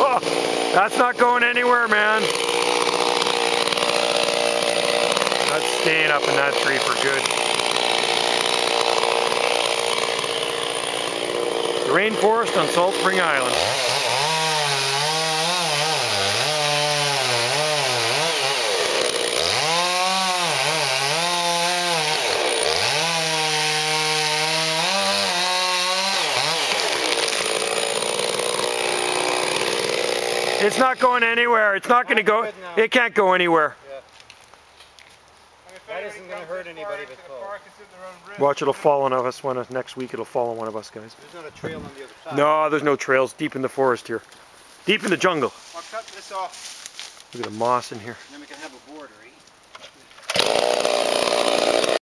Oh, that's not going anywhere, man. That's staying up in that tree for good. The rainforest on Salt Spring Island. It's not going anywhere. It's not going to go. It can't go anywhere. Yeah. That isn't going to hurt anybody but fall. Watch, it'll fall on us next week. It'll fall on one of us, guys. There's not a trail on the other side. No, there's no trails. Deep in the forest here. Deep in the jungle. I'll cut this off. Look at the moss in here. And then we can have a border, eh?